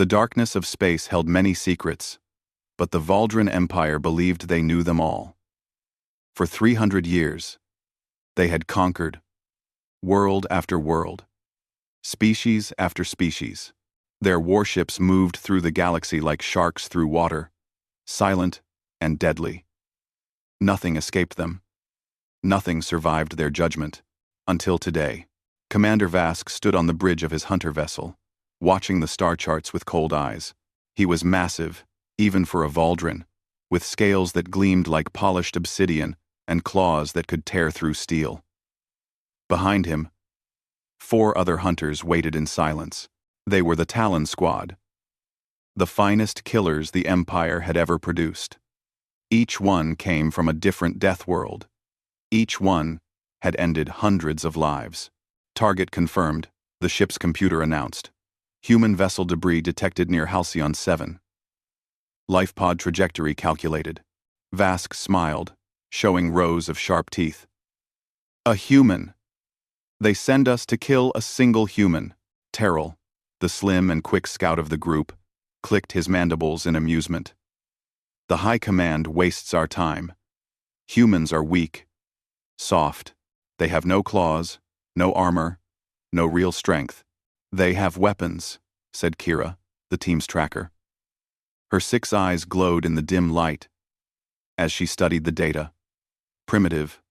The darkness of space held many secrets, but the Valdran Empire believed they knew them all. For 300 years, they had conquered world after world, species after species. Their warships moved through the galaxy like sharks through water, silent and deadly. Nothing escaped them. Nothing survived their judgment. Until today, Commander Vask stood on the bridge of his hunter vessel, watching the star charts with cold eyes. He was massive, even for a Valdran, with scales that gleamed like polished obsidian and claws that could tear through steel. Behind him, 4 other hunters waited in silence. They were the Talon Squad, the finest killers the Empire had ever produced. Each one came from a different death world. Each one had ended hundreds of lives. Target confirmed, the ship's computer announced. Human vessel debris detected near Halcyon 7. Life pod trajectory calculated. Vask smiled, showing rows of sharp teeth. A human. They send us to kill a single human. Terrell, the slim and quick scout of the group, clicked his mandibles in amusement. The High Command wastes our time. Humans are weak, soft. They have no claws, no armor, no real strength. They have weapons, said Kira, the team's tracker. Her 6 eyes glowed in the dim light as she studied the data. Primitive,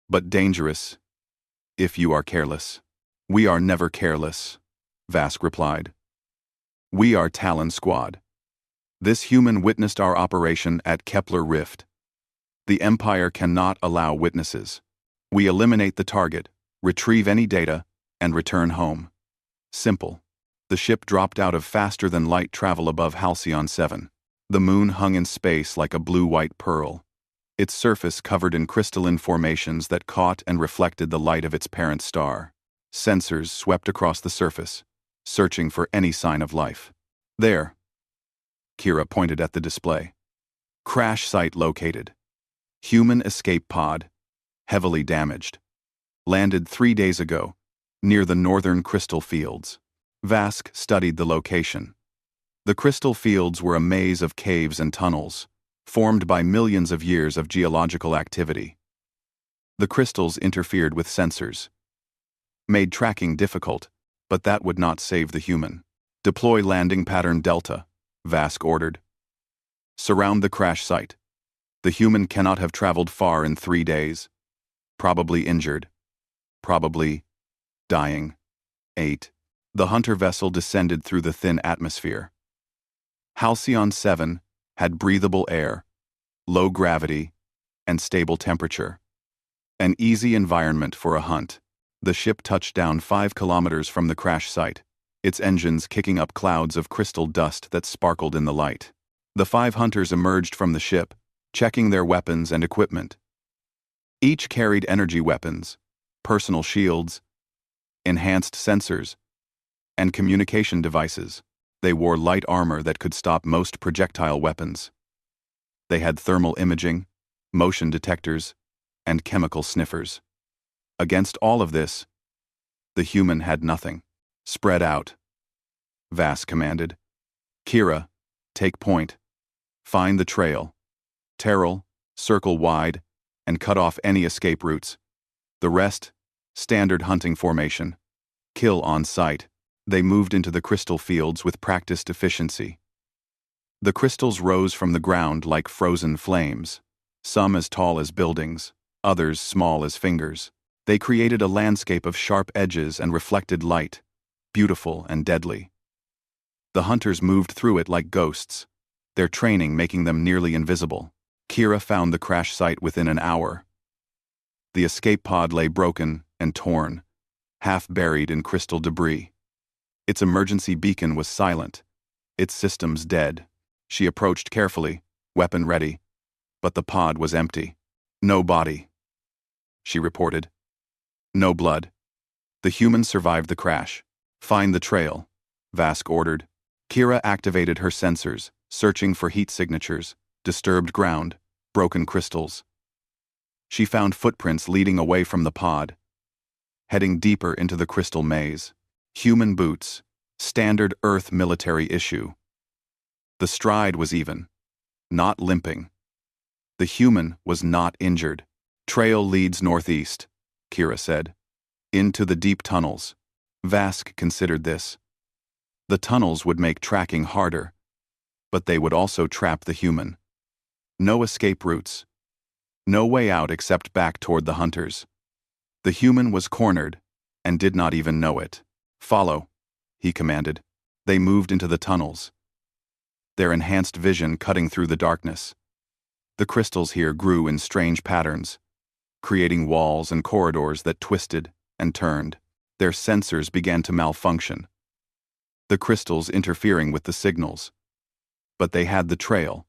but dangerous, if you are careless. We are never careless, Vask replied. We are Talon Squad. This human witnessed our operation at Kepler Rift. The Empire cannot allow witnesses. We eliminate the target, retrieve any data, and return home. Simple. The ship dropped out of faster-than-light travel above Halcyon 7. The moon hung in space like a blue-white pearl, its surface covered in crystalline formations that caught and reflected the light of its parent star. Sensors swept across the surface, searching for any sign of life. There. Kira pointed at the display. Crash site located. Human escape pod, heavily damaged. Landed 3 days ago, near the northern crystal fields. Vask studied the location. The crystal fields were a maze of caves and tunnels, formed by millions of years of geological activity. The crystals interfered with sensors, made tracking difficult, but that would not save the human. Deploy landing pattern Delta, Vask ordered. Surround the crash site. The human cannot have traveled far in 3 days. Probably injured. Probably dying. 8. The hunter vessel descended through the thin atmosphere. Halcyon 7 had breathable air, low gravity, and stable temperature. An easy environment for a hunt. The ship touched down 5 kilometers from the crash site, its engines kicking up clouds of crystal dust that sparkled in the light. The 5 hunters emerged from the ship, checking their weapons and equipment. Each carried energy weapons, personal shields, enhanced sensors, and communication devices. They wore light armor that could stop most projectile weapons. They had thermal imaging, motion detectors, and chemical sniffers. Against all of this, the human had nothing. Spread out, Vask commanded. Kira, take point. Find the trail. Terrell, circle wide, and cut off any escape routes. The rest, standard hunting formation. Kill on sight. They moved into the crystal fields with practiced efficiency. The crystals rose from the ground like frozen flames, some as tall as buildings, others small as fingers. They created a landscape of sharp edges and reflected light, beautiful and deadly. The hunters moved through it like ghosts, their training making them nearly invisible. Kira found the crash site within an hour. The escape pod lay broken and torn, half buried in crystal debris. Its emergency beacon was silent, its systems dead. She approached carefully, weapon ready, but the pod was empty. No body, she reported. No blood. The human survived the crash. Find the trail, Vask ordered. Kira activated her sensors, searching for heat signatures, disturbed ground, broken crystals. She found footprints leading away from the pod, heading deeper into the crystal maze. Human boots, Standard Earth military issue. The stride was even, not limping. The human was not injured. Trail leads northeast, Kira said. Into the deep tunnels. Vask considered this. The tunnels would make tracking harder, but they would also trap the human. No escape routes. No way out except back toward the hunters. The human was cornered, and did not even know it. Follow, he commanded. They moved into the tunnels, their enhanced vision cutting through the darkness. The crystals here grew in strange patterns, creating walls and corridors that twisted and turned. Their sensors began to malfunction, the crystals interfering with the signals. But they had the trail,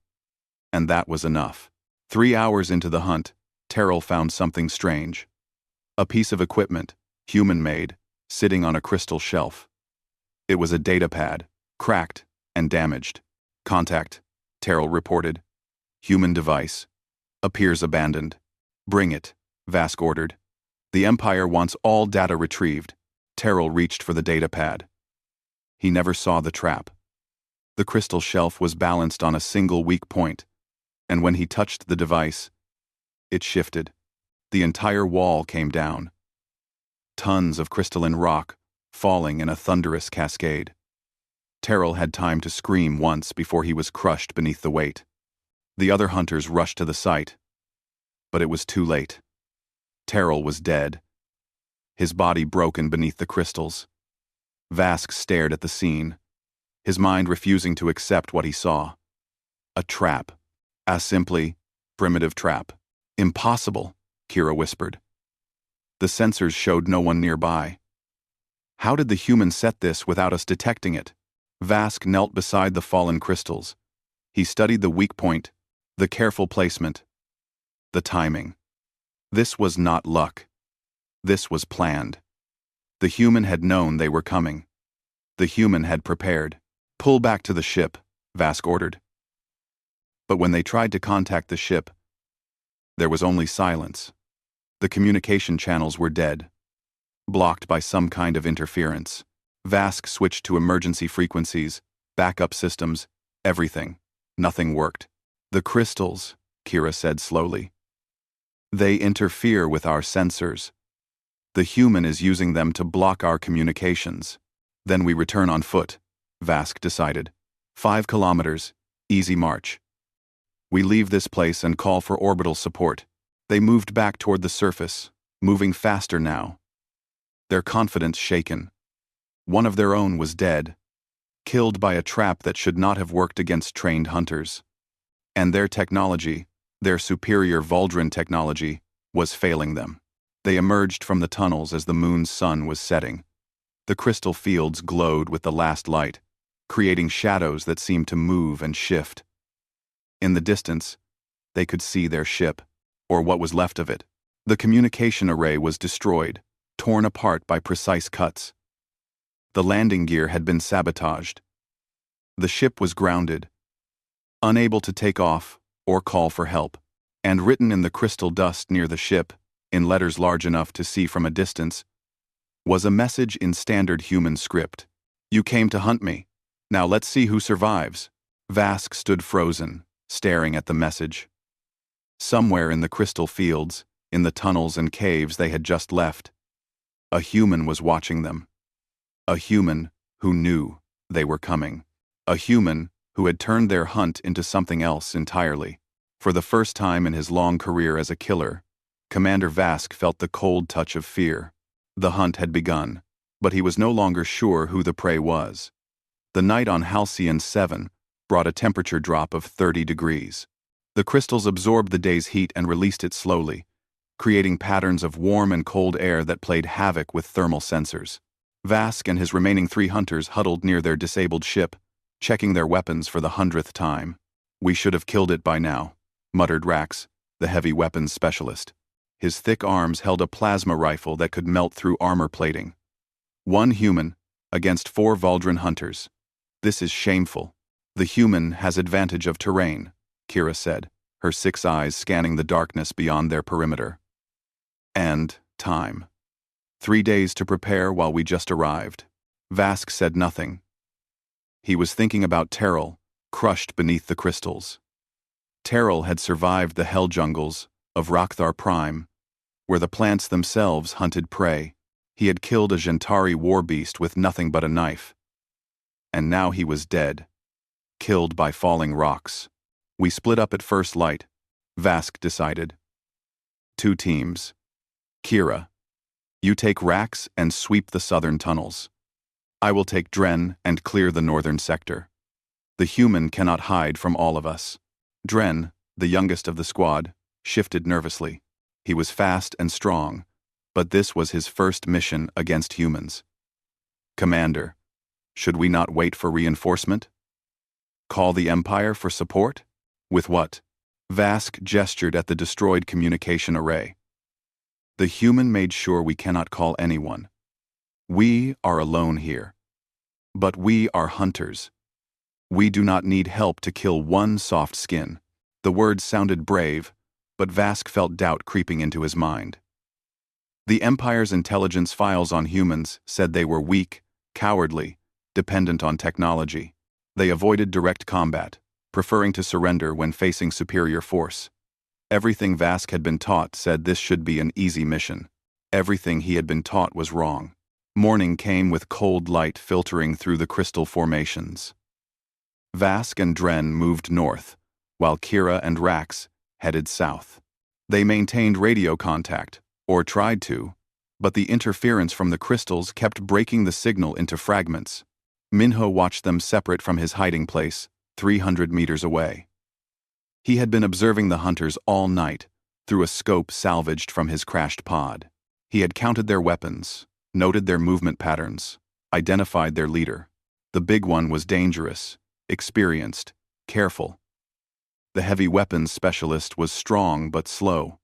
and that was enough. 3 hours into the hunt, Terrell found something strange. A piece of equipment, human-made, sitting on a crystal shelf. It was a datapad, cracked and damaged. Contact, Terrell reported. Human device. Appears abandoned. Bring it, Vask ordered. The Empire wants all data retrieved. Terrell reached for the datapad. He never saw the trap. The crystal shelf was balanced on a single weak point, and when he touched the device, it shifted. The entire wall came down. Tons of crystalline rock falling in a thunderous cascade. Terrell had time to scream once before he was crushed beneath the weight. The other hunters rushed to the site, but it was too late. Terrell was dead, his body broken beneath the crystals. Vask stared at the scene, his mind refusing to accept what he saw. A trap. A simply primitive trap. Impossible, Kira whispered. The sensors showed no one nearby. How did the human set this without us detecting it? Vask knelt beside the fallen crystals. He studied the weak point, the careful placement, the timing. This was not luck. This was planned. The human had known they were coming. The human had prepared. Pull back to the ship, Vask ordered. But when they tried to contact the ship, there was only silence. The communication channels were dead, blocked by some kind of interference. Vask switched to emergency frequencies, backup systems, everything. Nothing worked. The crystals, Kira said slowly. They interfere with our sensors. The human is using them to block our communications. Then we return on foot, Vask decided. 5 kilometers, easy march. We leave this place and call for orbital support. They moved back toward the surface, moving faster now. Their confidence shaken. One of their own was dead, killed by a trap that should not have worked against trained hunters. And their technology, their superior Valdrin technology, was failing them. They emerged from the tunnels as the moon's sun was setting. The crystal fields glowed with the last light, creating shadows that seemed to move and shift. In the distance, they could see their ship, or what was left of it. The communication array was destroyed, torn apart by precise cuts. The landing gear had been sabotaged. The ship was grounded, unable to take off or call for help, and written in the crystal dust near the ship, in letters large enough to see from a distance, was a message in standard human script. You came to hunt me. Now let's see who survives. Vask stood frozen, staring at the message. Somewhere in the crystal fields, in the tunnels and caves they had just left, a human was watching them. A human who knew they were coming. A human who had turned their hunt into something else entirely. For the first time in his long career as a killer, Commander Vask felt the cold touch of fear. The hunt had begun, but he was no longer sure who the prey was. The night on Halcyon 7 brought a temperature drop of 30 degrees. The crystals absorbed the day's heat and released it slowly, creating patterns of warm and cold air that played havoc with thermal sensors. Vask and his remaining 3 hunters huddled near their disabled ship, checking their weapons for the 100th time. We should have killed it by now, muttered Rax, the heavy weapons specialist. His thick arms held a plasma rifle that could melt through armor plating. 1 human against 4 Valdrin hunters. This is shameful. The human has advantage of terrain, Kira said, her 6 eyes scanning the darkness beyond their perimeter. And time. 3 days to prepare while we just arrived. Vask said nothing. He was thinking about Terrell, crushed beneath the crystals. Terrell had survived the hell jungles of Rakthar Prime, where the plants themselves hunted prey. He had killed a Gentari war beast with nothing but a knife. And now he was dead, killed by falling rocks. We split up at first light, Vask decided. 2 teams. Kira, you take Rax and sweep the southern tunnels. I will take Dren and clear the northern sector. The human cannot hide from all of us. Dren, the youngest of the squad, shifted nervously. He was fast and strong, but this was his first mission against humans. Commander, should we not wait for reinforcement? Call the Empire for support? With what? Vask gestured at the destroyed communication array. The human made sure we cannot call anyone. We are alone here. But we are hunters. We do not need help to kill one soft skin. The words sounded brave, but Vask felt doubt creeping into his mind. The Empire's intelligence files on humans said they were weak, cowardly, dependent on technology. They avoided direct combat, preferring to surrender when facing superior force. Everything Vask had been taught said this should be an easy mission. Everything he had been taught was wrong. Morning came with cold light filtering through the crystal formations. Vask and Dren moved north, while Kira and Rax headed south. They maintained radio contact, or tried to, but the interference from the crystals kept breaking the signal into fragments. Minho watched them separate from his hiding place, 300 meters away. He had been observing the hunters all night, through a scope salvaged from his crashed pod. He had counted their weapons, noted their movement patterns, identified their leader. The big one was dangerous, experienced, careful. The heavy weapons specialist was strong but slow.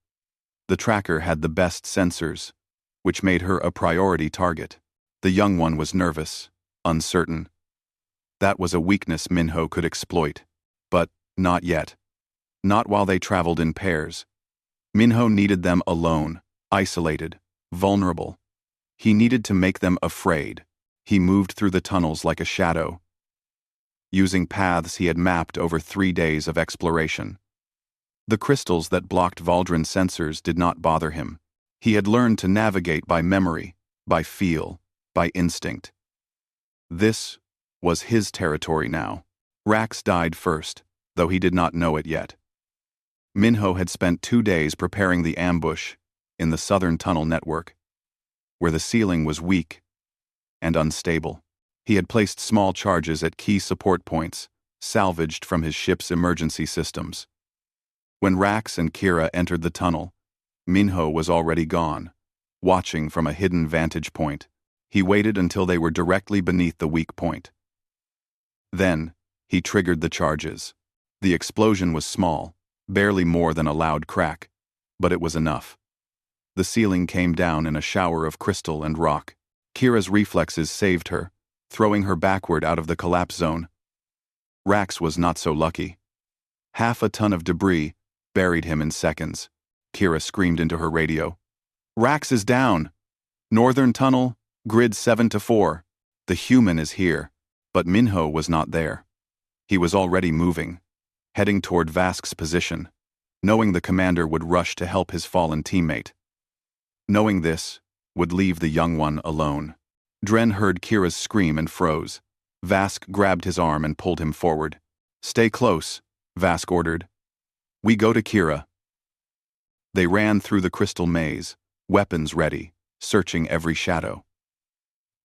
The tracker had the best sensors, which made her a priority target. The young one was nervous, uncertain. That was a weakness Minho could exploit, but not yet. Not while they traveled in pairs. Minho needed them alone, isolated, vulnerable. He needed to make them afraid. He moved through the tunnels like a shadow, using paths he had mapped over 3 days of exploration. The crystals that blocked Valdrin's sensors did not bother him. He had learned to navigate by memory, by feel, by instinct. This was his territory now. Rax died first, though he did not know it yet. Minho had spent 2 days preparing the ambush in the southern tunnel network, where the ceiling was weak and unstable. He had placed small charges at key support points, salvaged from his ship's emergency systems. When Rax and Kira entered the tunnel, Minho was already gone, watching from a hidden vantage point. He waited until they were directly beneath the weak point. Then, he triggered the charges. The explosion was small, barely more than a loud crack, but it was enough. The ceiling came down in a shower of crystal and rock. Kira's reflexes saved her, throwing her backward out of the collapse zone. Rax was not so lucky. Half a ton of debris buried him in seconds. Kira screamed into her radio. Rax is down. Northern tunnel, grid 7-4. The human is here, but Minho was not there. He was already moving, heading toward Vask's position, knowing the commander would rush to help his fallen teammate. Knowing this would leave the young one alone. Dren heard Kira's scream and froze. Vask grabbed his arm and pulled him forward. Stay close, Vask ordered. We go to Kira. They ran through the crystal maze, weapons ready, searching every shadow.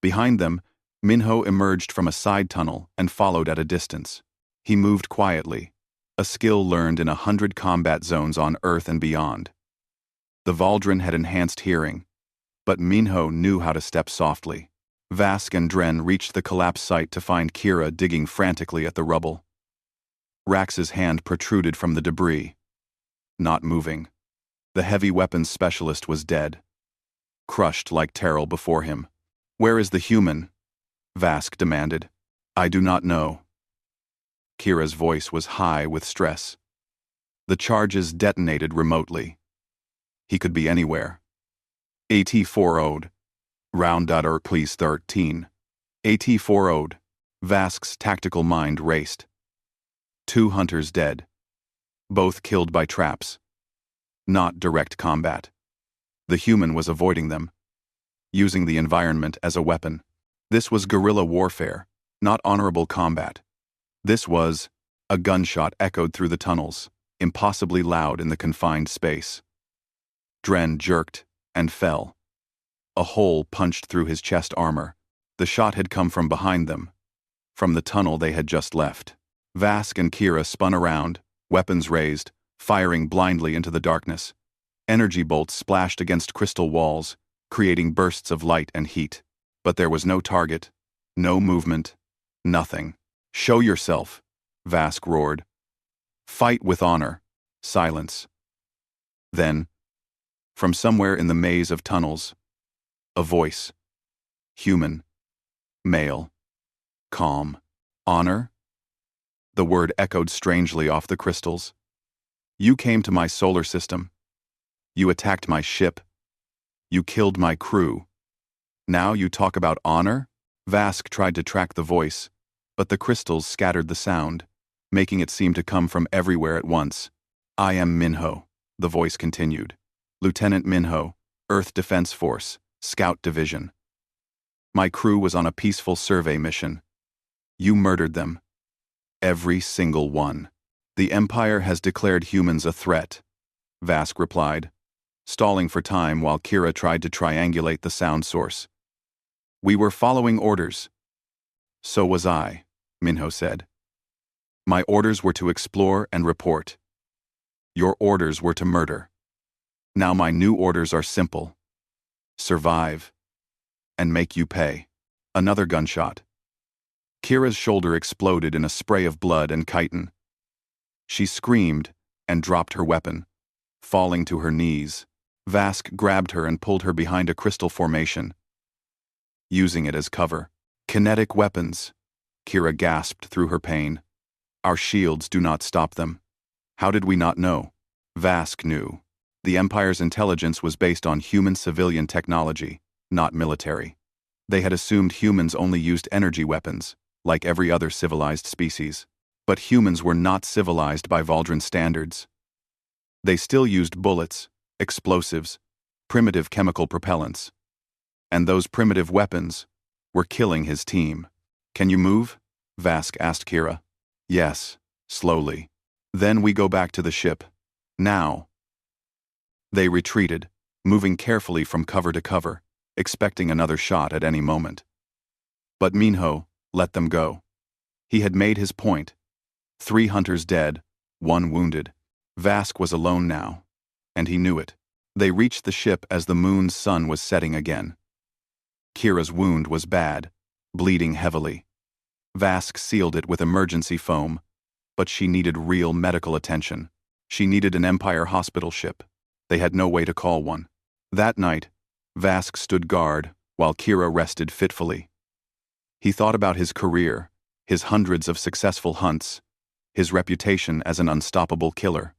Behind them, Minho emerged from a side tunnel and followed at a distance. He moved quietly, a skill learned in 100 combat zones on Earth and beyond. The Valdrin had enhanced hearing, but Minho knew how to step softly. Vask and Dren reached the collapse site to find Kira digging frantically at the rubble. Rax's hand protruded from the debris, not moving. The heavy weapons specialist was dead, crushed like Terrell before him. Where is the human? Vask demanded. I do not know. Kira's voice was high with stress. The charges detonated remotely. He could be anywhere. AT-4 ode. Round.er please 13. AT-4 Vask's tactical mind raced. 2 hunters dead. Both killed by traps. Not direct combat. The human was avoiding them, using the environment as a weapon. This was guerrilla warfare, not honorable combat. This was... A gunshot echoed through the tunnels, impossibly loud in the confined space. Dren jerked and fell. A hole punched through his chest armor. The shot had come from behind them, from the tunnel they had just left. Vask and Kira spun around, weapons raised, firing blindly into the darkness. Energy bolts splashed against crystal walls, creating bursts of light and heat. But there was no target, no movement, nothing. "Show yourself," Vask roared. "Fight with honor." Silence. Then, from somewhere in the maze of tunnels, a voice. Human. Male. Calm. "Honor?" The word echoed strangely off the crystals. "You came to my solar system. You attacked my ship. You killed my crew. Now you talk about honor?" Vask tried to track the voice, but the crystals scattered the sound, making it seem to come from everywhere at once. "I am Minho," the voice continued. "Lieutenant Minho, Earth Defense Force, Scout Division. My crew was on a peaceful survey mission. You murdered them. Every single one. The Empire has declared humans a threat," Vask replied, stalling for time while Kira tried to triangulate the sound source. "We were following orders." "So was I," Minho said. "My orders were to explore and report. Your orders were to murder. Now my new orders are simple. Survive. And make you pay." Another gunshot. Kira's shoulder exploded in a spray of blood and chitin. She screamed and dropped her weapon, falling to her knees. Vask grabbed her and pulled her behind a crystal formation, using it as cover. "Kinetic weapons," Kira gasped through her pain. "Our shields do not stop them." "How did we not know?" Vask knew. The Empire's intelligence was based on human civilian technology, not military. They had assumed humans only used energy weapons, like every other civilized species. But humans were not civilized by Valdran standards. They still used bullets, explosives, primitive chemical propellants. And those primitive weapons were killing his team. "Can you move?" Vask asked Kira. "Yes, slowly. Then we go back to the ship. Now." They retreated, moving carefully from cover to cover, expecting another shot at any moment. But Minho let them go. He had made his point. 3 hunters dead, 1 wounded. Vask was alone now, and he knew it. They reached the ship as the moon's sun was setting again. Kira's wound was bad, bleeding heavily. Vask sealed it with emergency foam, but she needed real medical attention. She needed an Empire hospital ship. They had no way to call one. That night, Vask stood guard while Kira rested fitfully. He thought about his career, his hundreds of successful hunts, his reputation as an unstoppable killer.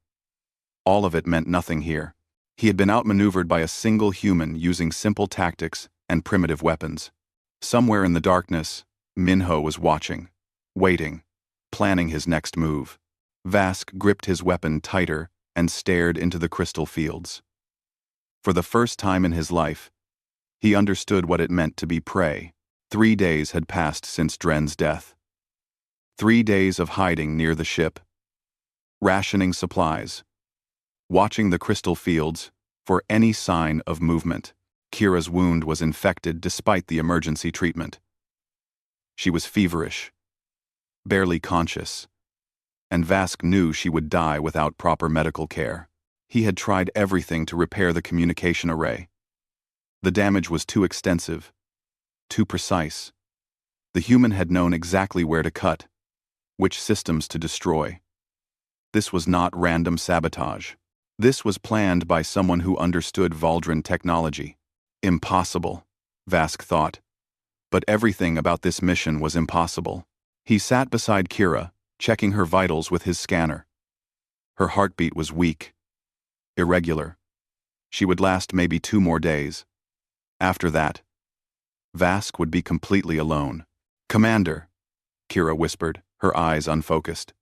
All of it meant nothing here. He had been outmaneuvered by a single human using simple tactics and primitive weapons. Somewhere in the darkness, Minho was watching, waiting, planning his next move. Vask gripped his weapon tighter and stared into the crystal fields. For the first time in his life, he understood what it meant to be prey. 3 days had passed since Dren's death. 3 days of hiding near the ship, rationing supplies, watching the crystal fields for any sign of movement. Kira's wound was infected despite the emergency treatment. She was feverish, barely conscious, and Vask knew she would die without proper medical care. He had tried everything to repair the communication array. The damage was too extensive, too precise. The human had known exactly where to cut, which systems to destroy. This was not random sabotage. This was planned by someone who understood Valdran technology. Impossible, Vask thought. But everything about this mission was impossible. He sat beside Kira, checking her vitals with his scanner. Her heartbeat was weak, irregular. She would last maybe 2 more days. After that, Vask would be completely alone. Commander, Kira whispered, her eyes unfocused.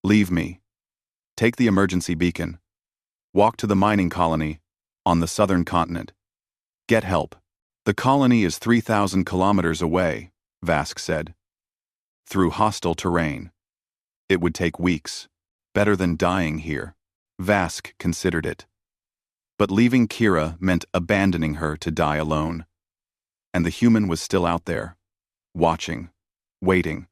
Leave me. Take the emergency beacon. Walk to the mining colony on the southern continent. Get help. The colony is 3,000 kilometers away, Vask said. Through hostile terrain. It would take weeks. Better than dying here. Vask considered it. But leaving Kira meant abandoning her to die alone. And the human was still out there. Watching. Waiting.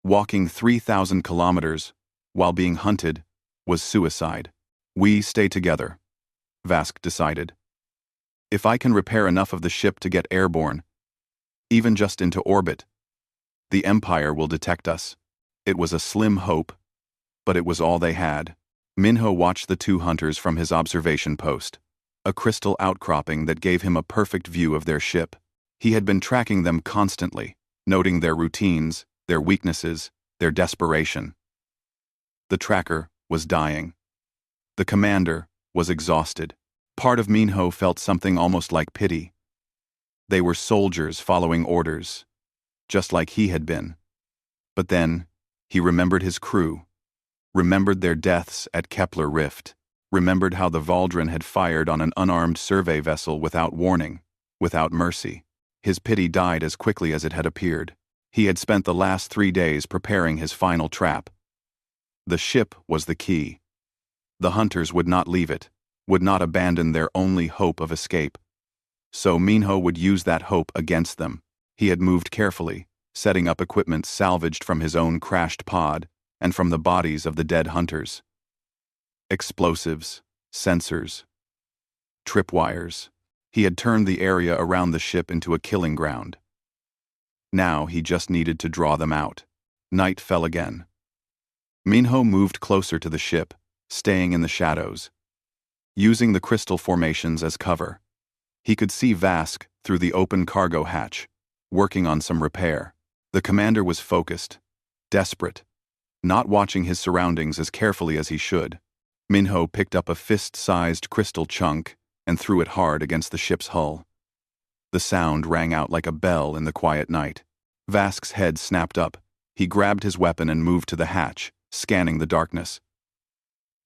Walking 3,000 kilometers while being hunted was suicide. We stay together, Vask decided. If I can repair enough of the ship to get airborne, even just into orbit, the Empire will detect us. It was a slim hope, but it was all they had. Minho watched the two hunters from his observation post, a crystal outcropping that gave him a perfect view of their ship. He had been tracking them constantly, noting their routines, their weaknesses, their desperation. The tracker was dying. The commander was exhausted. Part of Minho felt something almost like pity. They were soldiers following orders, just like he had been. But then, he remembered his crew, remembered their deaths at Kepler Rift, remembered how the Valdrin had fired on an unarmed survey vessel without warning, without mercy. His pity died as quickly as it had appeared. He had spent the last 3 days preparing his final trap. The ship was the key. The hunters would not leave it, would not abandon their only hope of escape. So Minho would use that hope against them. He had moved carefully, setting up equipment salvaged from his own crashed pod and from the bodies of the dead hunters. Explosives, sensors, tripwires. He had turned the area around the ship into a killing ground. Now he just needed to draw them out. Night fell again. Minho moved closer to the ship, staying in the shadows, using the crystal formations as cover. He could see Vask through the open cargo hatch, working on some repair. The commander was focused, desperate, not watching his surroundings as carefully as he should. Minho picked up a fist-sized crystal chunk and threw it hard against the ship's hull. The sound rang out like a bell in the quiet night. Vask's head snapped up. He grabbed his weapon and moved to the hatch, scanning the darkness.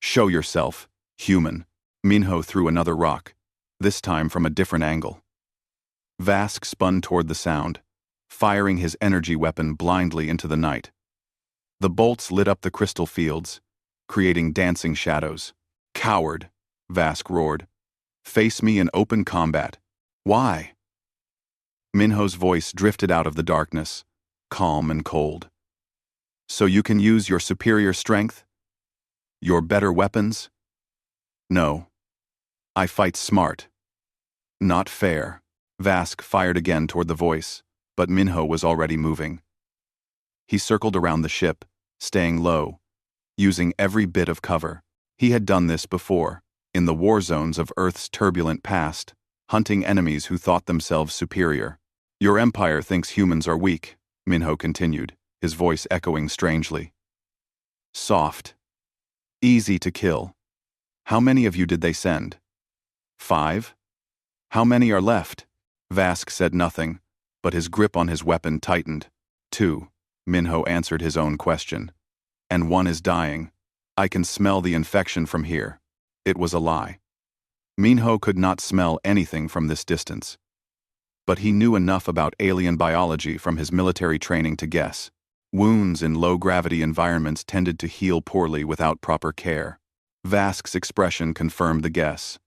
Show yourself, human. Minho threw another rock, this time from a different angle. Vask spun toward the sound, firing his energy weapon blindly into the night. The bolts lit up the crystal fields, creating dancing shadows. Coward, Vask roared. Face me in open combat. Why? Minho's voice drifted out of the darkness, calm and cold. So you can use your superior strength? Your better weapons? No. I fight smart. Not fair. Vask fired again toward the voice, but Minho was already moving. He circled around the ship, staying low, using every bit of cover. He had done this before, in the war zones of Earth's turbulent past, hunting enemies who thought themselves superior. Your empire thinks humans are weak, Minho continued, his voice echoing strangely. Soft. Easy to kill. How many of you did they send? 5? How many are left? Vask said nothing, but his grip on his weapon tightened. 2. Minho answered his own question. And 1 is dying. I can smell the infection from here. It was a lie. Minho could not smell anything from this distance. But he knew enough about alien biology from his military training to guess. Wounds in low-gravity environments tended to heal poorly without proper care. Vask's expression confirmed the guess.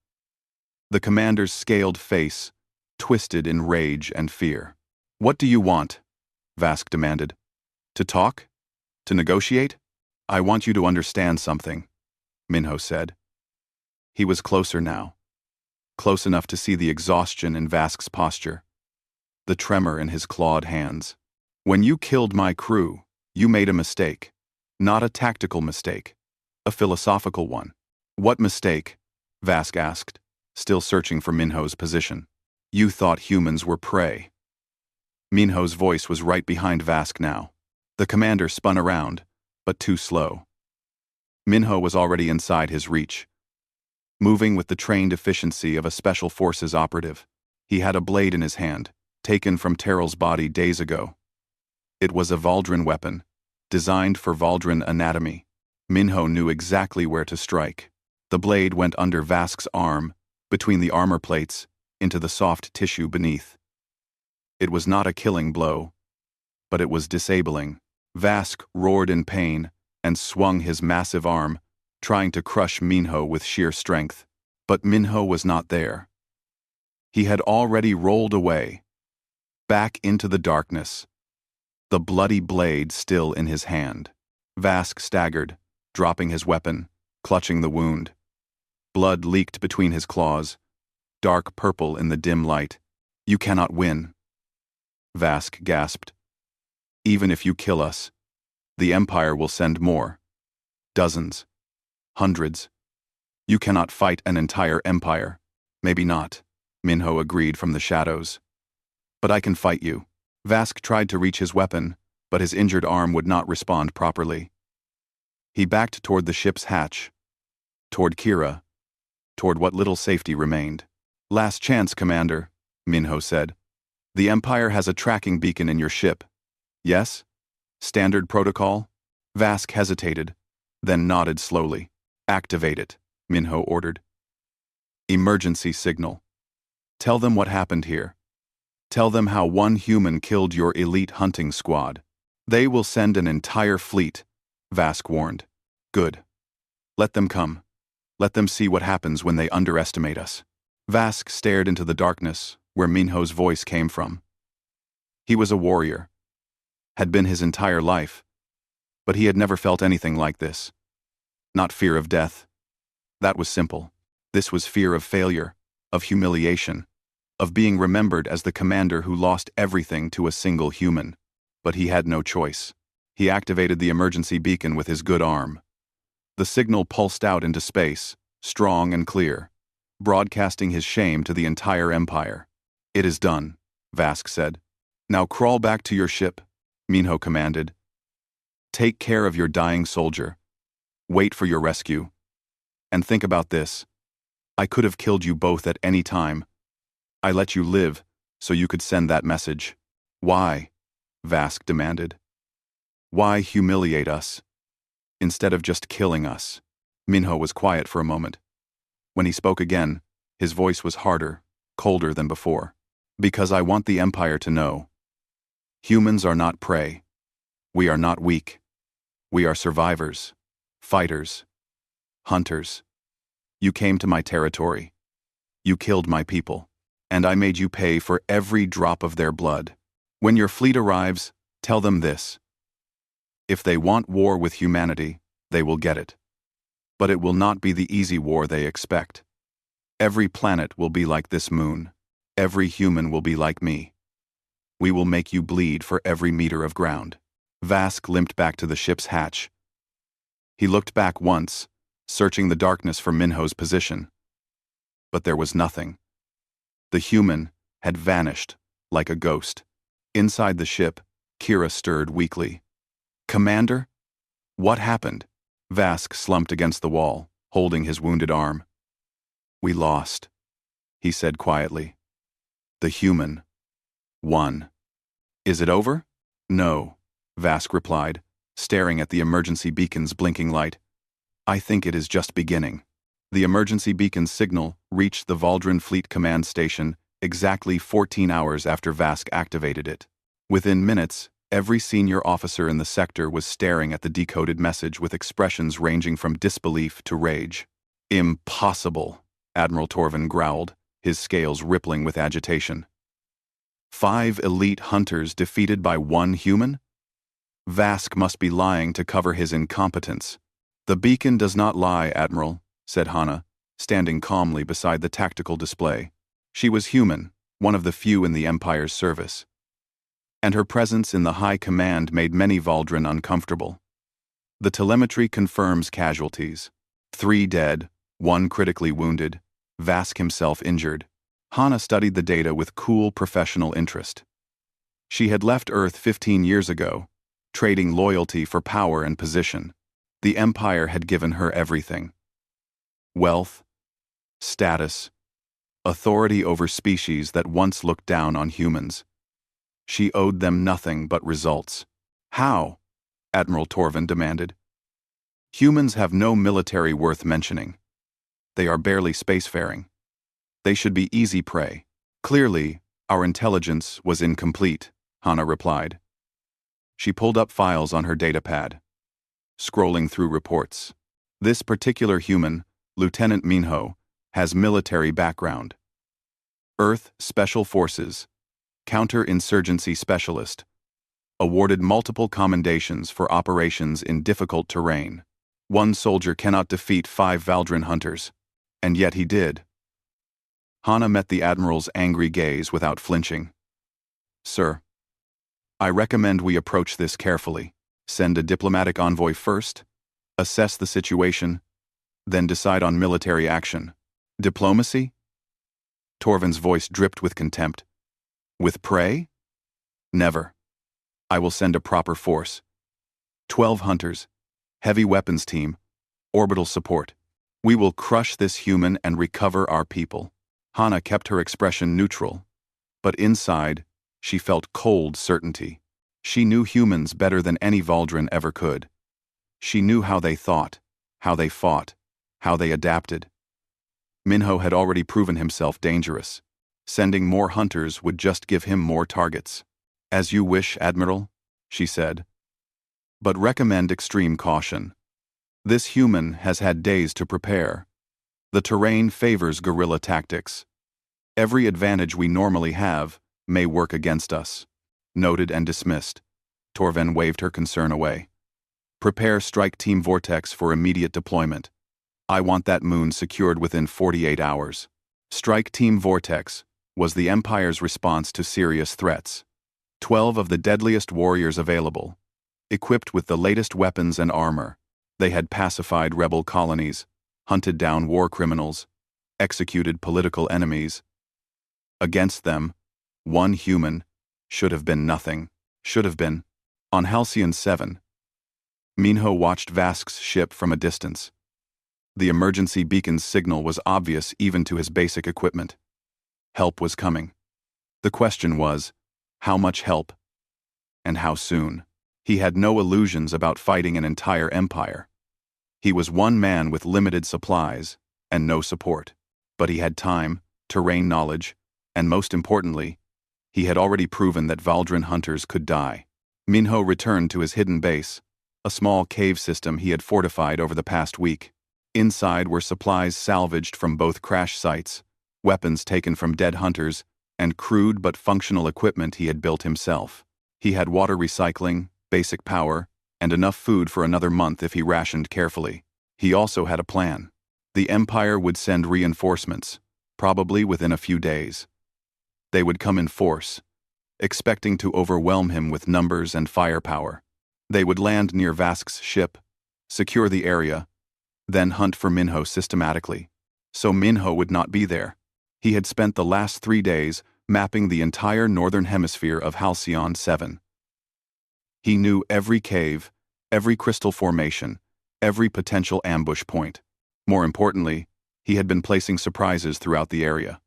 The commander's scaled face twisted in rage and fear. What do you want? Vask demanded. To talk? To negotiate? I want you to understand something, Minho said. He was closer now. Close enough to see the exhaustion in Vask's posture, the tremor in his clawed hands. When you killed my crew, you made a mistake. Not a tactical mistake. A philosophical one. What mistake? Vask asked, still searching for Minho's position. You thought humans were prey. Minho's voice was right behind Vask now. The commander spun around, but too slow. Minho was already inside his reach. Moving with the trained efficiency of a special forces operative, he had a blade in his hand, taken from Terrell's body days ago. It was a Valdrin weapon, designed for Valdrin anatomy. Minho knew exactly where to strike. The blade went under Vask's arm, between the armor plates, into the soft tissue beneath. It was not a killing blow, but it was disabling. Vask roared in pain and swung his massive arm, trying to crush Minho with sheer strength. But Minho was not there. He had already rolled away, back into the darkness, the bloody blade still in his hand. Vask staggered, dropping his weapon, clutching the wound. Blood leaked between his claws, dark purple in the dim light. "You cannot win," Vask gasped. "Even if you kill us, the Empire will send more. Dozens. Hundreds. You cannot fight an entire empire." "Maybe not," Minho agreed from the shadows. "But I can fight you." Vask tried to reach his weapon, but his injured arm would not respond properly. He backed toward the ship's hatch, toward Kira, toward what little safety remained. "Last chance, Commander," Minho said. "The Empire has a tracking beacon in your ship. Yes? Standard protocol?" Vask hesitated, then nodded slowly. "Activate it," Minho ordered. "Emergency signal. Tell them what happened here. Tell them how one human killed your elite hunting squad. They will send an entire fleet," Vask warned. "Good. Let them come. Let them see what happens when they underestimate us." Vask stared into the darkness, where Minho's voice came from. He was a warrior. Had been his entire life. But he had never felt anything like this. Not fear of death. That was simple. This was fear of failure, of humiliation, of being remembered as the commander who lost everything to a single human. But he had no choice. He activated the emergency beacon with his good arm. The signal pulsed out into space, strong and clear, broadcasting his shame to the entire Empire. "It is done," Vask said. "Now crawl back to your ship," Minho commanded. "Take care of your dying soldier. Wait for your rescue. And think about this. I could have killed you both at any time. I let you live so you could send that message. Why?" Vask demanded. "Why humiliate us, instead of just killing us?" Minho was quiet for a moment. When he spoke again, his voice was harder, colder than before. "Because I want the Empire to know. Humans are not prey. We are not weak. We are survivors, fighters, hunters. You came to my territory. You killed my people. And I made you pay for every drop of their blood. When your fleet arrives, tell them this. If they want war with humanity, they will get it. But it will not be the easy war they expect. Every planet will be like this moon. Every human will be like me. We will make you bleed for every meter of ground." Vask limped back to the ship's hatch. He looked back once, searching the darkness for Minho's position. But there was nothing. The human had vanished like a ghost. Inside the ship, Kira stirred weakly. "Commander? What happened?" Vask slumped against the wall, holding his wounded arm. "We lost," he said quietly. "The human won." "Is it over?" "No," Vask replied, staring at the emergency beacon's blinking light. "I think it is just beginning." The emergency beacon's signal reached the Valdrin Fleet Command Station exactly 14 hours after Vask activated it. Within minutes, every senior officer in the sector was staring at the decoded message with expressions ranging from disbelief to rage. "Impossible," Admiral Torvin growled, his scales rippling with agitation. 5 elite hunters defeated by 1 human? Vask must be lying to cover his incompetence. "The beacon does not lie, Admiral," said Hana, standing calmly beside the tactical display. She was human, one of the few in the Empire's service. And her presence in the high command made many Valdrin uncomfortable. "The telemetry confirms casualties. 3 dead, 1 critically wounded, Vask himself injured." Hana studied the data with cool professional interest. She had left Earth 15 years ago, trading loyalty for power and position. The Empire had given her everything. Wealth, status, authority over species that once looked down on humans. She owed them nothing but results. How? Admiral Torvin demanded. Humans have no military worth mentioning. They are barely spacefaring. They should be easy prey. Clearly, our intelligence was incomplete, Hana replied. She pulled up files on her datapad, scrolling through reports. This particular human, Lieutenant Minho, has military background. Earth Special Forces, Counterinsurgency Specialist. Awarded multiple commendations for operations in difficult terrain. One soldier cannot defeat 5 Valdrin hunters, and yet he did. Hana met the Admiral's angry gaze without flinching. Sir, I recommend we approach this carefully. Send a diplomatic envoy first, assess the situation, then decide on military action. Diplomacy? Torvin's voice dripped with contempt. With prey? Never. I will send a proper force. 12 hunters, heavy weapons team, orbital support. We will crush this human and recover our people. Hana kept her expression neutral, but inside, she felt cold certainty. She knew humans better than any Valdrin ever could. She knew how they thought, how they fought, how they adapted. Minho had already proven himself dangerous. Sending more hunters would just give him more targets. As you wish, Admiral, she said. But recommend extreme caution. This human has had days to prepare. The terrain favors guerrilla tactics. Every advantage we normally have may work against us. Noted and dismissed. Torvin waved her concern away. Prepare Strike Team Vortex for immediate deployment. I want that moon secured within 48 hours. Strike Team Vortex was the Empire's response to serious threats. 12 of the deadliest warriors available, equipped with the latest weapons and armor. They had pacified rebel colonies, hunted down war criminals, executed political enemies. Against them, one human should have been nothing. Should have been. On Halcyon 7, Minho watched Vask's ship from a distance. The emergency beacon's signal was obvious even to his basic equipment. Help was coming. The question was, how much help? And how soon? He had no illusions about fighting an entire empire. He was one man with limited supplies and no support. But he had time, terrain knowledge, and most importantly, he had already proven that Valdrin hunters could die. Minho returned to his hidden base, a small cave system he had fortified over the past week. Inside were supplies salvaged from both crash sites, weapons taken from dead hunters, and crude but functional equipment he had built himself. He had water recycling, basic power, and enough food for another month if he rationed carefully. He also had a plan. The Empire would send reinforcements, probably within a few days. They would come in force, expecting to overwhelm him with numbers and firepower. They would land near Vask's ship, secure the area, then hunt for Minho systematically. So Minho would not be there. He had spent the last 3 days mapping the entire northern hemisphere of Halcyon 7. He knew every cave, every crystal formation, every potential ambush point. More importantly, he had been placing surprises throughout the area.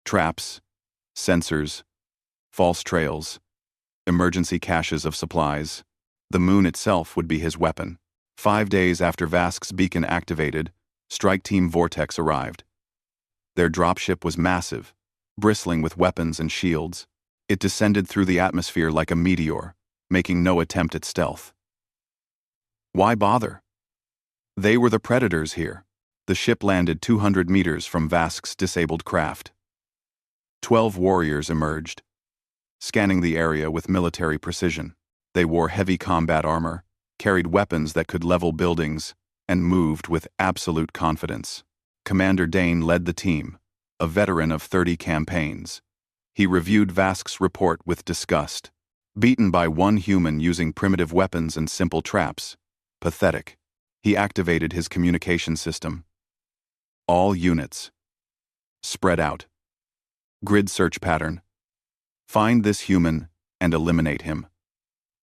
Traps, sensors, false trails, emergency caches of supplies. The moon itself would be his weapon. 5 days after Vask's beacon activated, Strike Team Vortex arrived. Their dropship was massive, bristling with weapons and shields. It descended through the atmosphere like a meteor, making no attempt at stealth. Why bother? They were the predators here. The ship landed 200 meters from Vask's disabled craft. 12 warriors emerged, scanning the area with military precision. They wore heavy combat armor, carried weapons that could level buildings, and moved with absolute confidence. Commander Dane led the team, a veteran of 30 campaigns. He reviewed Vask's report with disgust. Beaten by one human using primitive weapons and simple traps. Pathetic. He activated his communication system. All units. Spread out. Grid search pattern. Find this human and eliminate him.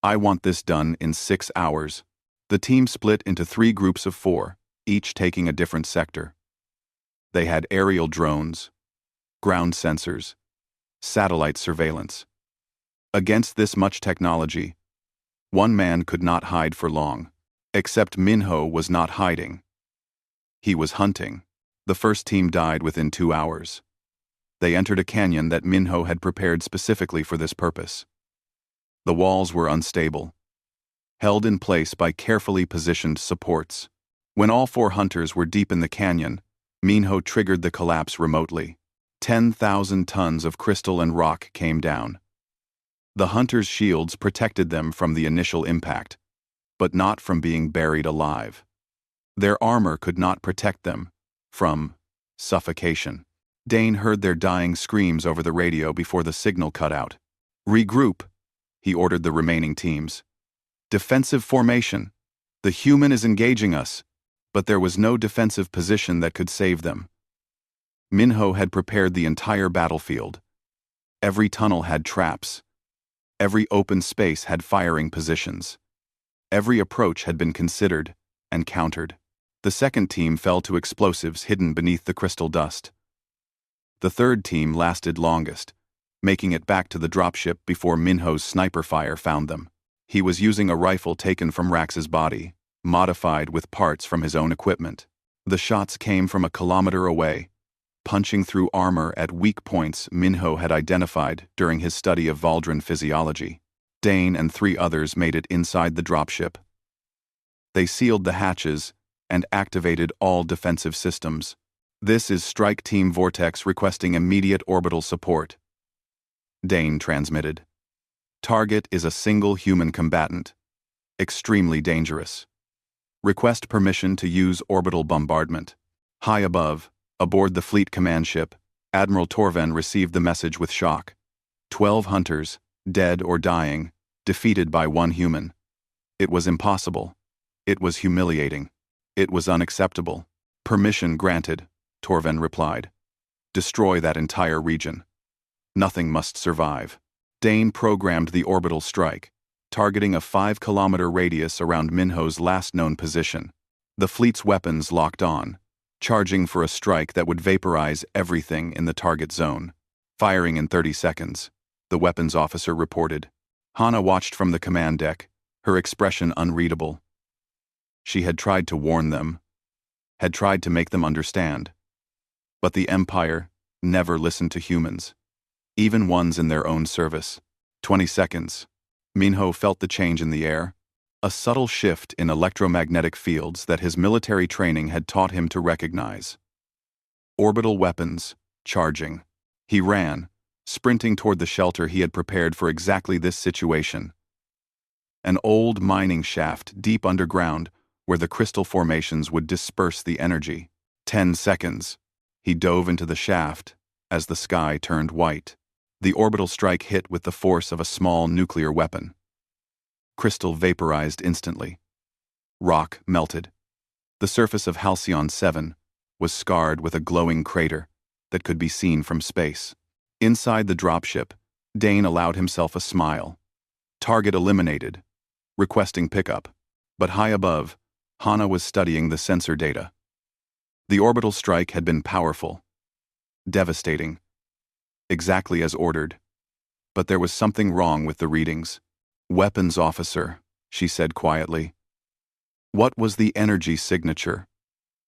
I want this done in 6 hours. The team split into 3 groups of 4, each taking a different sector. They had aerial drones, ground sensors, satellite surveillance. Against this much technology, One man could not hide for long. Except Minho was not hiding. He was hunting. The first team died within 2 hours. They entered a canyon that Minho had prepared specifically for this purpose. The walls were unstable, held in place by carefully positioned supports. When all 4 hunters were deep in the canyon, Minho triggered the collapse remotely. 10,000 tons of crystal and rock came down. The hunters' shields protected them from the initial impact, but not from being buried alive. Their armor could not protect them from suffocation. Dane heard their dying screams over the radio before the signal cut out. "Regroup," he ordered the remaining teams. "Defensive formation. The human is engaging us," but there was no defensive position that could save them. Minho had prepared the entire battlefield. Every tunnel had traps. Every open space had firing positions. Every approach had been considered and countered. The second team fell to explosives hidden beneath the crystal dust. The third team lasted longest, making it back to the dropship before Minho's sniper fire found them. He was using a rifle taken from Rax's body, modified with parts from his own equipment. The shots came from a kilometer away, punching through armor at weak points Minho had identified during his study of Valdran physiology. Dane and 3 others made it inside the dropship. They sealed the hatches and activated all defensive systems. "This is Strike Team Vortex requesting immediate orbital support," Dane transmitted. "Target is a single human combatant. Extremely dangerous. Request permission to use orbital bombardment." High above, aboard the fleet command ship, Admiral Torven received the message with shock. 12 hunters, dead or dying, defeated by 1 human. It was impossible. It was humiliating. It was unacceptable. "Permission granted," Torven replied. "Destroy that entire region. Nothing must survive." Dane programmed the orbital strike, targeting a 5-kilometer radius around Minho's last known position. The fleet's weapons locked on, charging for a strike that would vaporize everything in the target zone. "Firing in 30 seconds, the weapons officer reported. Hana watched from the command deck, her expression unreadable. She had tried to warn them, had tried to make them understand. But the Empire never listened to humans, even ones in their own service. 20 seconds. Minho felt the change in the air, a subtle shift in electromagnetic fields that his military training had taught him to recognize. Orbital weapons, charging. He ran, sprinting toward the shelter he had prepared for exactly this situation. An old mining shaft deep underground where the crystal formations would disperse the energy. 10 seconds. He dove into the shaft as the sky turned white. The orbital strike hit with the force of a small nuclear weapon. Crystal vaporized instantly. Rock melted. The surface of Halcyon 7 was scarred with a glowing crater that could be seen from space. Inside the dropship, Dane allowed himself a smile. Target eliminated, requesting pickup. But high above, Hana was studying the sensor data. The orbital strike had been powerful, devastating, exactly as ordered. But there was something wrong with the readings. "Weapons officer," she said quietly. "What was the energy signature?"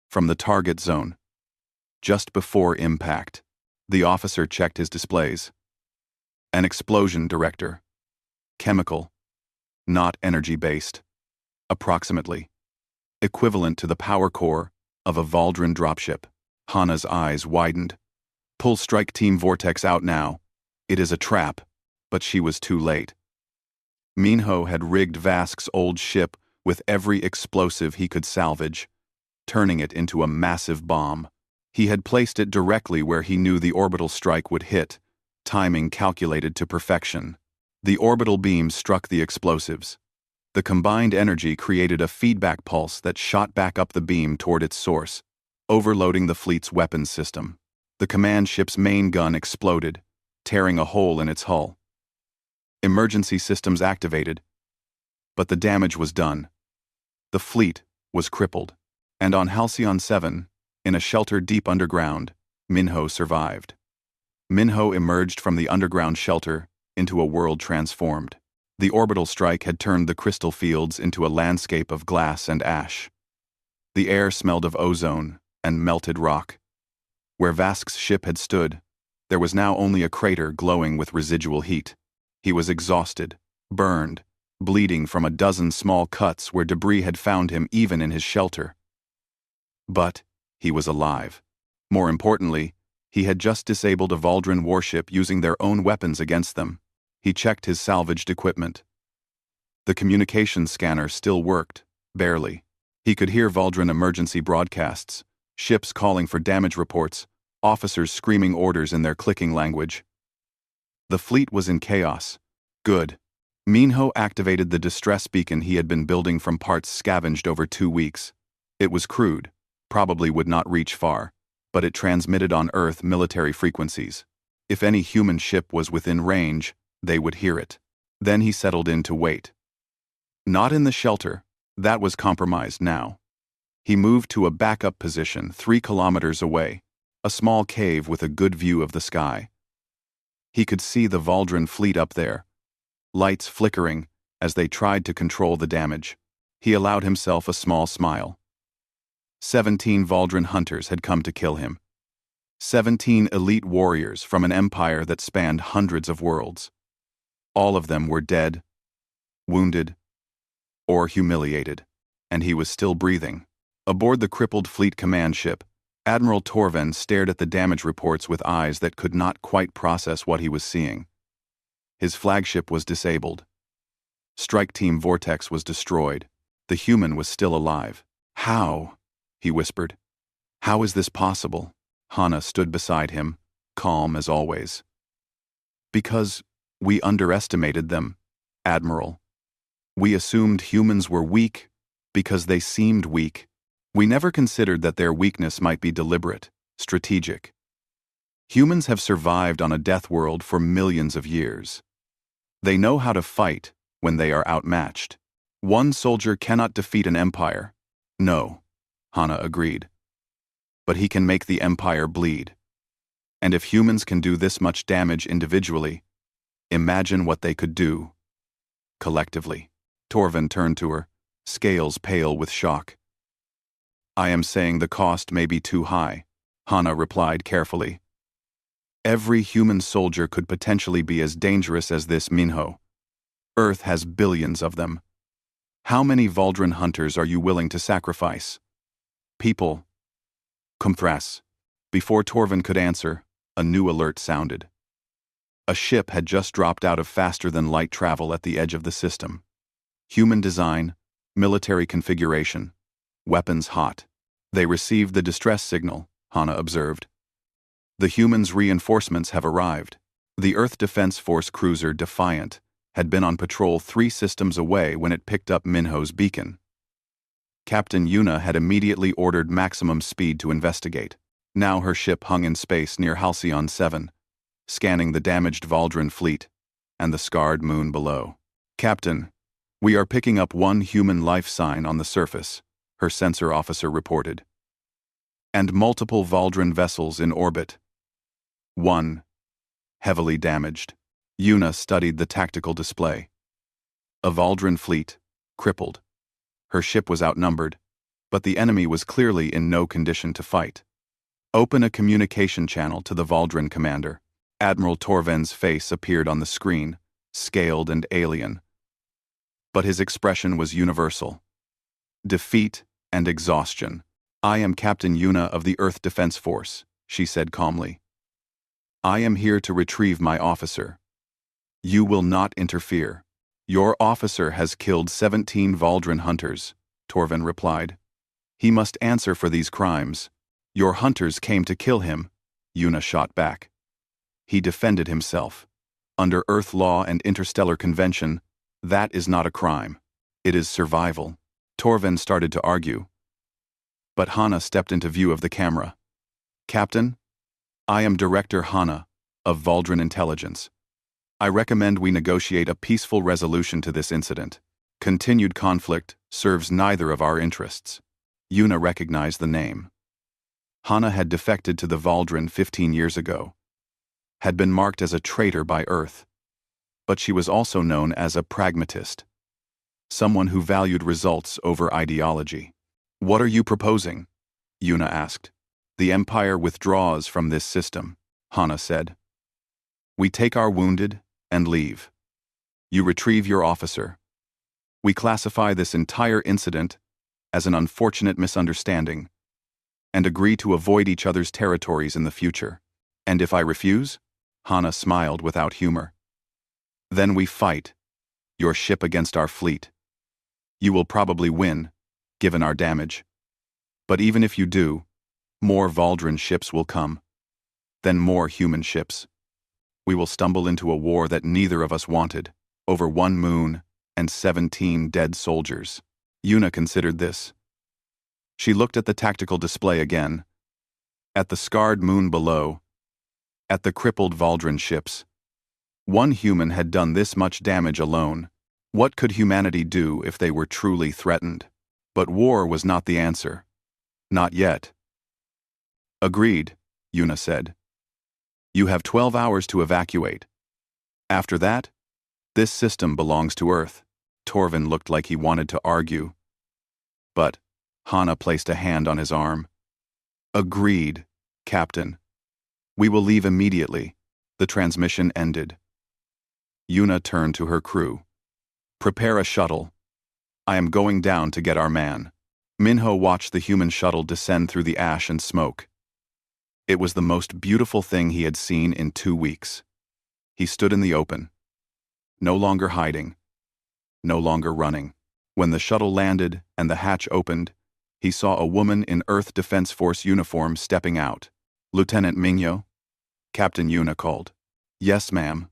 "From the target zone. Just before impact." The officer checked his displays. "An explosion, Director. Chemical. Not energy-based. Approximately. Equivalent to the power core of a Valdran dropship." Hana's eyes widened. "Pull Strike Team Vortex out now. It is a trap." But she was too late. Minho had rigged Vask's old ship with every explosive he could salvage, turning it into a massive bomb. He had placed it directly where he knew the orbital strike would hit, timing calculated to perfection. The orbital beam struck the explosives. The combined energy created a feedback pulse that shot back up the beam toward its source, overloading the fleet's weapons system. The command ship's main gun exploded, tearing a hole in its hull. Emergency systems activated, but the damage was done. The fleet was crippled, and on Halcyon 7, in a shelter deep underground, Minho survived. Minho emerged from the underground shelter into a world transformed. The orbital strike had turned the crystal fields into a landscape of glass and ash. The air smelled of ozone and melted rock. Where Vask's ship had stood, there was now only a crater glowing with residual heat. He was exhausted, burned, bleeding from a dozen small cuts where debris had found him even in his shelter. But he was alive. More importantly, he had just disabled a Valdrin warship using their own weapons against them. He checked his salvaged equipment. The communications scanner still worked, barely. He could hear Valdrin emergency broadcasts, ships calling for damage reports, officers screaming orders in their clicking language. The fleet was in chaos. Good. Minho activated the distress beacon he had been building from parts scavenged over 2 weeks. It was crude, probably would not reach far, but it transmitted on Earth military frequencies. If any human ship was within range, they would hear it. Then he settled in to wait. Not in the shelter, that was compromised now. He moved to a backup position 3 kilometers away, a small cave with a good view of the sky. He could see the Valdrin fleet up there, lights flickering as they tried to control the damage. He allowed himself a small smile. 17 Valdrin hunters had come to kill him. 17 elite warriors from an empire that spanned hundreds of worlds. All of them were dead, wounded, or humiliated, and he was still breathing. Aboard the crippled fleet command ship, Admiral Torven stared at the damage reports with eyes that could not quite process what he was seeing. His flagship was disabled. Strike Team Vortex was destroyed. The human was still alive. How? He whispered. How is this possible? Hana stood beside him, calm as always. Because we underestimated them, Admiral. We assumed humans were weak because they seemed weak. We never considered that their weakness might be deliberate, strategic. Humans have survived on a death world for millions of years. They know how to fight when they are outmatched. One soldier cannot defeat an empire. No, Hana agreed. But he can make the empire bleed. And if humans can do this much damage individually, imagine what they could do collectively. Torven turned to her, scales pale with shock. I am saying the cost may be too high, Hana replied carefully. Every human soldier could potentially be as dangerous as this Minho. Earth has billions of them. How many Valdrin hunters are you willing to sacrifice? People. Kumthras. Before Torven could answer, a new alert sounded. A ship had just dropped out of faster-than-light travel at the edge of the system. Human design, military configuration, weapons hot. They received the distress signal, Hana observed. The humans' reinforcements have arrived. The Earth Defense Force cruiser Defiant had been on patrol 3 systems away when it picked up Minho's beacon. Captain Yuna had immediately ordered maximum speed to investigate. Now her ship hung in space near Halcyon 7, scanning the damaged Valdrin fleet and the scarred moon below. Captain, we are picking up 1 human life sign on the surface, her sensor officer reported. And multiple Valdrin vessels in orbit. 1. Heavily damaged. Yuna studied the tactical display. A Valdrin fleet, crippled. Her ship was outnumbered, but the enemy was clearly in no condition to fight. Open a communication channel to the Valdrin commander. Admiral Torven's face appeared on the screen, scaled and alien. But his expression was universal. Defeat and exhaustion. I am Captain Yuna of the Earth Defense Force, she said calmly. I am here to retrieve my officer. You will not interfere. Your officer has killed 17 Valdrin hunters, Torven replied. He must answer for these crimes. Your hunters came to kill him, Yuna shot back. He defended himself. Under Earth law and interstellar convention, that is not a crime. It is survival. Torven started to argue. But Hana stepped into view of the camera. Captain, I am Director Hana of Valdrin Intelligence. I recommend we negotiate a peaceful resolution to this incident. Continued conflict serves neither of our interests. Yuna recognized the name. Hana had defected to the Valdrin 15 years ago. Had been marked as a traitor by Earth. But she was also known as a pragmatist, someone who valued results over ideology. "What are you proposing?" Yuna asked. "The Empire withdraws from this system," Hana said. "We take our wounded and leave. You retrieve your officer. We classify this entire incident as an unfortunate misunderstanding and agree to avoid each other's territories in the future. And if I refuse?" Hana smiled without humor. "Then we fight, your ship against our fleet. You will probably win, given our damage. But even if you do, more Valdren ships will come. Then more human ships. We will stumble into a war that neither of us wanted, over 1 moon and 17 dead soldiers." Yuna considered this. She looked at the tactical display again, at the scarred moon below, at the crippled Valdren ships. One human had done this much damage alone. What could humanity do if they were truly threatened? But war was not the answer. Not yet. "Agreed," Yuna said. "You have 12 hours to evacuate. After that, this system belongs to Earth." Torvin looked like he wanted to argue. But Hana placed a hand on his arm. "Agreed, Captain. We will leave immediately." The transmission ended. Yuna turned to her crew. "Prepare a shuttle. I am going down to get our man." Minho watched the human shuttle descend through the ash and smoke. It was the most beautiful thing he had seen in 2 weeks. He stood in the open, no longer hiding, no longer running. When the shuttle landed and the hatch opened, he saw a woman in Earth Defense Force uniform stepping out. "Lieutenant Mingyo?" Captain Yuna called. "Yes, ma'am."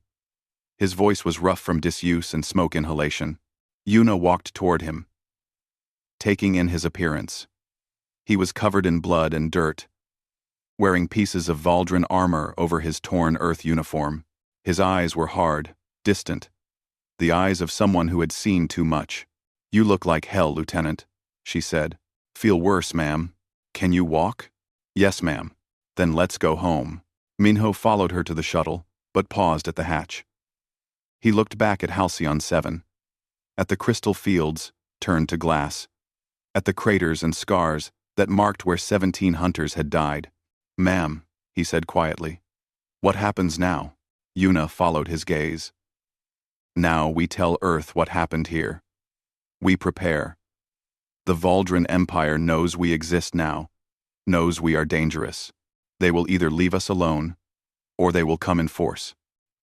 His voice was rough from disuse and smoke inhalation. Yuna walked toward him, taking in his appearance. He was covered in blood and dirt, wearing pieces of Valdren armor over his torn Earth uniform. His eyes were hard, distant, the eyes of someone who had seen too much. "You look like hell, Lieutenant," she said. "Feel worse, ma'am. Can you walk?" "Yes, ma'am." "Then let's go home." Minho followed her to the shuttle, but paused at the hatch. He looked back at Halcyon 7, at the crystal fields turned to glass, at the craters and scars that marked where 17 hunters had died. "Ma'am," he said quietly, "what happens now?" Yuna followed his gaze. "Now we tell Earth what happened here. We prepare. The Valdren Empire knows we exist now, knows we are dangerous. They will either leave us alone, or they will come in force.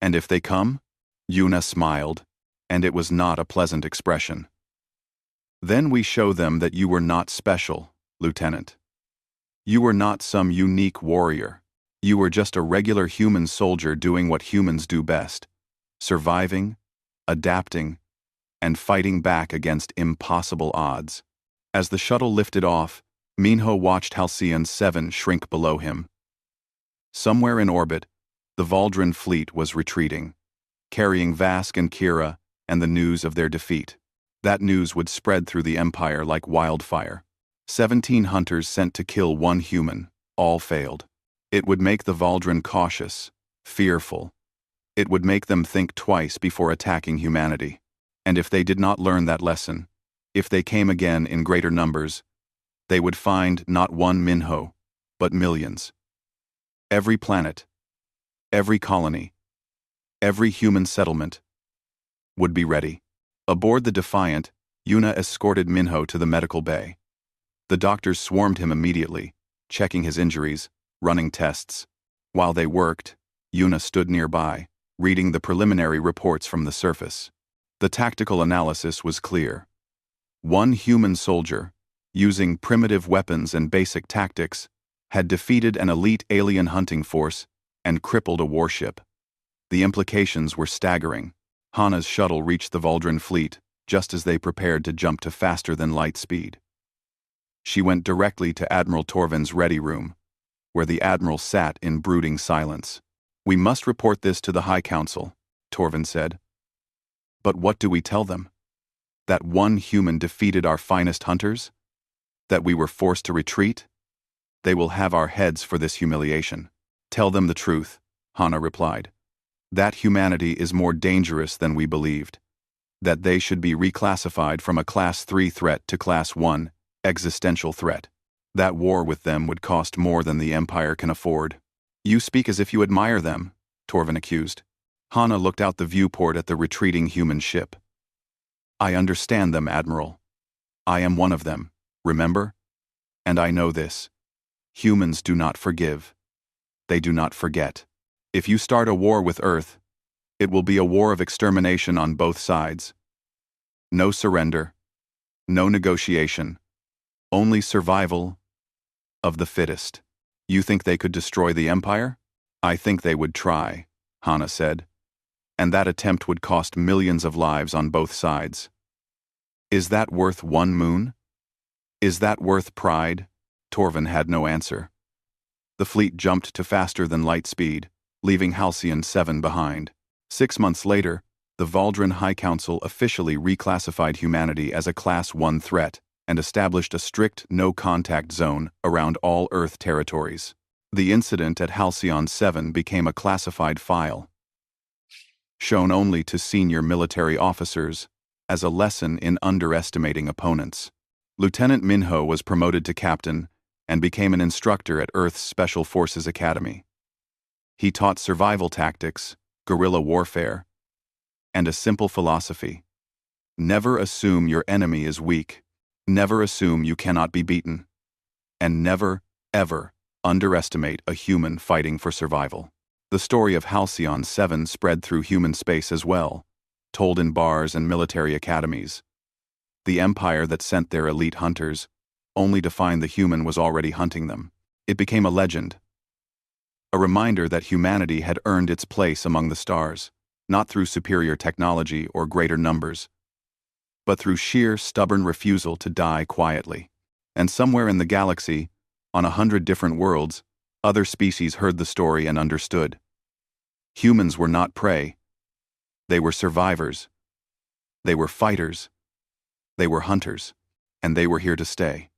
And if they come?" Yuna smiled, and it was not a pleasant expression. "Then we show them that you were not special, Lieutenant. You were not some unique warrior. You were just a regular human soldier doing what humans do best, surviving, adapting, and fighting back against impossible odds." As the shuttle lifted off, Minho watched Halcyon 7 shrink below him. Somewhere in orbit, the Valdren fleet was retreating, carrying Vask and Kira and the news of their defeat. That news would spread through the Empire like wildfire. 17 hunters sent to kill 1 human, all failed. It would make the Valdren cautious, fearful. It would make them think twice before attacking humanity. And if they did not learn that lesson, if they came again in greater numbers, they would find not 1 Minho, but millions. Every planet, every colony, every human settlement would be ready. Aboard the Defiant, Yuna escorted Minho to the medical bay. The doctors swarmed him immediately, checking his injuries, running tests. While they worked, Yuna stood nearby, reading the preliminary reports from the surface. The tactical analysis was clear. 1 human soldier, using primitive weapons and basic tactics, had defeated an elite alien hunting force and crippled a warship. The implications were staggering. Hana's shuttle reached the Valdren fleet just as they prepared to jump to faster-than-light speed. She went directly to Admiral Torvin's ready room, where the Admiral sat in brooding silence. "We must report this to the High Council," Torvin said. "But what do we tell them? That 1 human defeated our finest hunters? That we were forced to retreat? They will have our heads for this humiliation." "Tell them the truth," Hana replied. That humanity is more dangerous than we believed. That they should be reclassified from a Class 3 threat to Class 1 existential threat. That war with them would cost more than the Empire can afford. You speak as if you admire them, Torvin accused. Hana looked out the viewport at the retreating human ship. I understand them, Admiral. I am one of them, remember? And I know this. Humans do not forgive. They do not forget. If you start a war with Earth, it will be a war of extermination on both sides. No surrender. No negotiation. Only survival of the fittest. You think they could destroy the Empire? I think they would try, Hana said. And that attempt would cost millions of lives on both sides. Is that worth one moon? Is that worth pride? Torvin had no answer. The fleet jumped to faster than light speed, leaving Halcyon 7 behind. 6 months later, the Valdren High Council officially reclassified humanity as a Class 1 threat and established a strict no-contact zone around all Earth territories. The incident at Halcyon 7 became a classified file, shown only to senior military officers as a lesson in underestimating opponents. Lieutenant Minho was promoted to captain and became an instructor at Earth's Special Forces Academy. He taught survival tactics, guerrilla warfare, and a simple philosophy. Never assume your enemy is weak. Never assume you cannot be beaten. And never, ever, underestimate a human fighting for survival. The story of Halcyon 7 spread through human space as well, told in bars and military academies. The Empire that sent their elite hunters, only to find the human was already hunting them. It became a legend. A reminder that humanity had earned its place among the stars, not through superior technology or greater numbers, but through sheer, stubborn refusal to die quietly. And somewhere in the galaxy, on 100 different worlds, other species heard the story and understood. Humans were not prey. They were survivors. They were fighters. They were hunters. And they were here to stay.